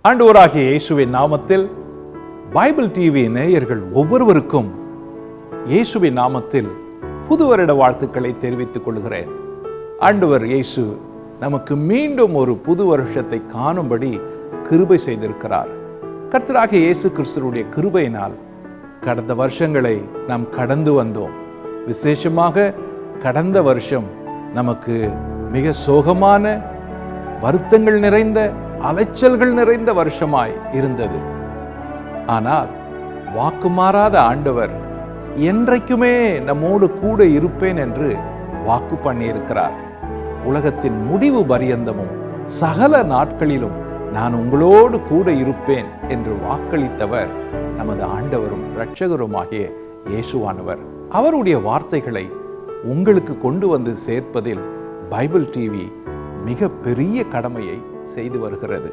ஆண்டவராகிய இயேசுவின் நாமத்தில் பைபிள் டிவி நேயர்கள் ஒவ்வொருவருக்கும் இயேசுவின் நாமத்தில் புது வருட வாழ்த்துக்களை தெரிவித்துக் கொள்கிறேன். ஆண்டவர் இயேசு நமக்கு மீண்டும் ஒரு புது வருஷத்தை காணும்படி கிருபை செய்திருக்கிறார். கர்த்தராகிய இயேசு கிறிஸ்துவுடைய கிருபையினால் கடந்த வருஷங்களை நாம் கடந்து வந்தோம். விசேஷமாக கடந்த வருஷம் நமக்கு மிக சோகமான, வருத்தங்கள் நிறைந்த, அலைச்சல்கள் நிறைந்த வருஷமாய் இருந்தது. ஆனால் வாக்கு மாறாத ஆண்டவர் என்றைக்குமே நம்மோடு கூட இருப்பேன் என்று வாக்கு பண்ணியிருக்கிறார். உலகத்தின் முடிவு பரியந்தமும் சகல நாட்களிலும் நான் உங்களோடு கூட இருப்பேன் என்று வாக்களித்தவர் நமது ஆண்டவரும் இரட்சகருமாகிய இயேசுவானவர். அவருடைய வார்த்தைகளை உங்களுக்கு கொண்டு வந்து சேர்ப்பதில் பைபிள் டிவி மிக பெரிய கடமையை செய்து வருகிறது.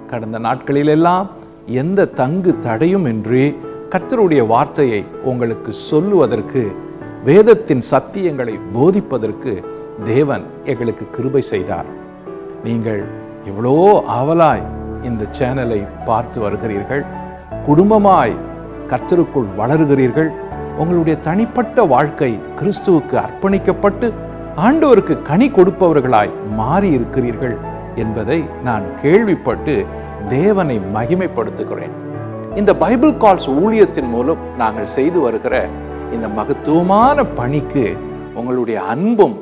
கடந்த நாட்களிலெல்லாம் எந்த தங்கு தடையும் இன்றி கர்த்தருடைய வார்த்தையை உங்களுக்கு சொல்லுவதற்கு, வேதத்தின் சத்தியங்களை போதிப்பதற்கு தேவன் எங்களுக்கு கிருபை செய்தார். நீங்கள் எவ்வளோ ஆவலாய் இந்த சேனலை பார்த்து வருகிறீர்கள். குடும்பமாய் கர்த்தருக்குள் வளருகிறீர்கள். உங்களுடைய தனிப்பட்ட வாழ்க்கை கிறிஸ்துவுக்கு அர்ப்பணிக்கப்பட்டு ஆண்டவருக்கு கனி கொடுப்பவர்களாய் மாறி இருக்கிறீர்கள் என்பதை நான் கேள்விப்பட்டு தேவனை மகிமைப்படுத்துகிறேன். இந்த பைபிள் கால்ஸ் ஊழியத்தின் மூலம் நாங்கள் செய்து வருகிற இந்த மகத்துவமான பணிக்கு உங்களுடைய அன்பும்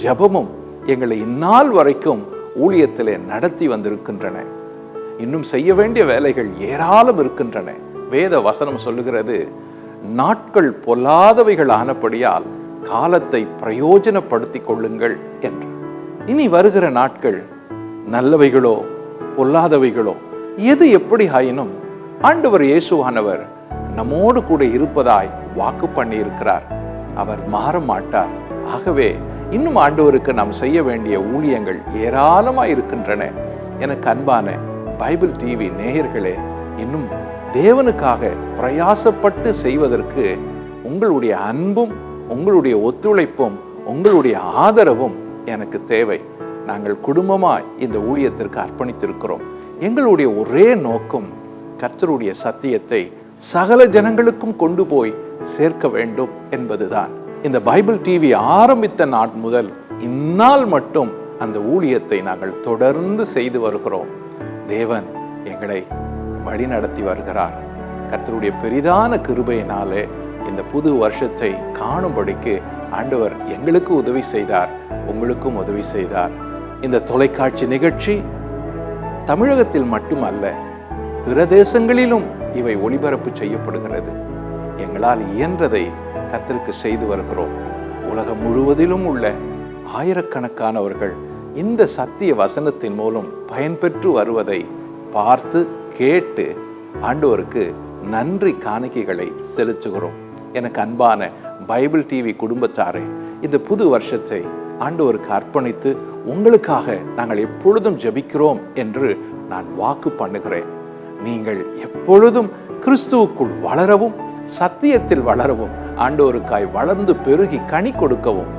ஜெபமும் எங்களை இந்நாள் வரைக்கும் ஊழியத்திலே நடத்தி வந்திருக்கின்றன. இன்னும் செய்ய வேண்டிய வேலைகள் ஏராளம் இருக்கின்றன. வேத வசனம் சொல்லுகிறது, நாட்கள் பொல்லாதவைகள் ஆனபடியால் காலத்தை பிரயோஜனப்படுத்திக் கொள்ளுங்கள் என்று. இனி வருகிற நாட்கள் நல்லவைகளோ பொல்லாதவைகளோ எது எப்படி ஆயினும் ஆண்டவர் இயேசுவானவர் நம்மோடு கூட இருப்பதாய் வாக்கு பண்ணி இருக்கிறார். அவர் மாற மாட்டார். ஆகவே இன்னும் ஆண்டவருக்கு நாம் செய்ய வேண்டிய ஊழியங்கள் ஏராளமாய் இருக்கின்றன. எனக்கு அன்பான பைபிள் டிவி நேயர்களே, இன்னும் தேவனுக்காக பிரயாசப்பட்டு செய்வதற்கு உங்களுடைய அன்பும், உங்களுடைய ஒத்துழைப்பும், உங்களுடைய ஆதரவும் எனக்கு தேவை. நாங்கள் குடும்பமாய் இந்த ஊழியத்திற்கு அர்ப்பணித்திருக்கிறோம். எங்களுடைய ஒரே நோக்கம் கர்த்தருடைய சத்தியத்தை சகல ஜனங்களுக்கும் கொண்டு போய் சேர்க்க வேண்டும் என்பதுதான். இந்த பைபிள் டிவி ஆரம்பித்த நாள் முதல் இந்நாள் மட்டும் அந்த ஊழியத்தை நாங்கள் தொடர்ந்து செய்து வருகிறோம். தேவன் எங்களை வழி நடத்தி வருகிறார். கர்த்தருடைய பெரிதான கிருபையினாலே இந்த புது வருஷத்தை காணும்படிக்கு ஆண்டவர் எங்களுக்கு உதவி செய்தார், உங்களுக்கும் உதவி செய்தார். இந்த தொலைக்காட்சி நிகழ்ச்சி தமிழகத்தில் மட்டுமல்ல, பிற தேசங்களிலும் இவை ஒளிபரப்பு செய்யப்படுகிறது. எங்களால் இயன்றதை கர்த்தருக்கு செய்து வருகிறோம். உலகம் முழுவதிலும் உள்ள ஆயிரக்கணக்கானவர்கள் இந்த சத்திய வசனத்தின் மூலம் பயன்பெற்று வருவதை பார்த்து கேட்டு ஆண்டவருக்கு நன்றி காணிக்கைகளை செலுத்துகிறோம். எனக்கு அன்பான பைபிள் டிவி குடும்பத்தாரே, இந்த புது வருஷத்தை ஆண்டவருக்கு அர்ப்பணித்து உங்களுக்காக நாங்கள் எப்பொழுதும் ஜெபிக்கிறோம் என்று நான் வாக்கு பண்ணுகிறேன். நீங்கள் எப்பொழுதும் கிறிஸ்துவுக்குள் வளரவும், சத்தியத்தில் வளரவும், ஆண்டவருக்காய் வளர்ந்து பெருகி கனி கொடுக்கவும்,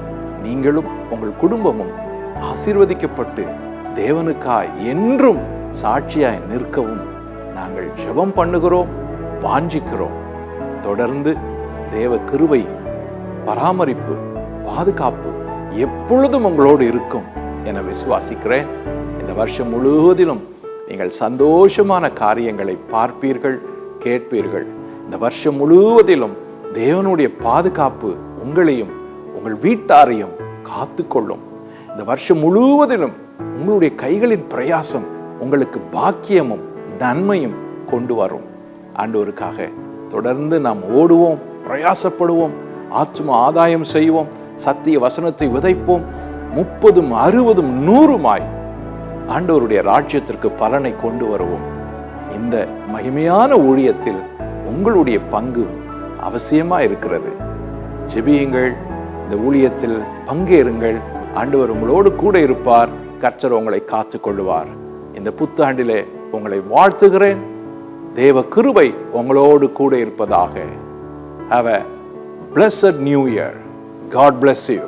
நீங்களும் உங்கள் குடும்பமும் ஆசீர்வதிக்கப்பட்டு தேவனுக்காய் என்றும் சாட்சியாய் நிற்கவும் நாங்கள் ஜெபம் பண்ணுகிறோம், வாஞ்சிக்கிறோம். தொடர்ந்து தேவ கிருபை, பராமரிப்பு, பாதுகாப்பு எப்பொழுதும் உங்களோடு இருக்கும் என விசுவாசிக்கிறேன். இந்த வருஷம் முழுவதிலும் நீங்கள் சந்தோஷமான காரியங்களை பார்ப்பீர்கள், கேட்பீர்கள். இந்த வருஷம் முழுவதிலும் தேவனுடைய பாதுகாப்பு உங்களையும் உங்கள் வீட்டாரையும் காத்துக்கொள்ளும். இந்த வருஷம் முழுவதிலும் உங்களுடைய கைகளின் பிரயாசம் உங்களுக்கு பாக்கியமும் நன்மையும் கொண்டு வரும். ஆண்டவருக்காக தொடர்ந்து நாம் ஓடுவோம், பிரயாசப்படுவோம், ஆத்தும ஆதாயம் செய்வோம், சத்திய வசனத்தை விதைப்போம். 30, 60, 100 ஆண்டவருடைய ராஜ்யத்திற்கு பலனை கொண்டு வருவோம். இந்த மகிமையான ஊழியத்தில் உங்களுடைய பங்கு அவசியமா இருக்கிறது. ஜெபியுங்கள், இந்த ஊழியத்தில் பங்கேறுங்கள். ஆண்டவர் உங்களோடு கூட இருப்பார். கர்த்தர் உங்களை காத்துக் கொள்ளுவார். இந்த புத்தாண்டிலே உங்களை வாழ்த்துகிறேன். தேவ கிருபை உங்களோடு கூட இருப்பதாக. Have a blessed new year. God bless you.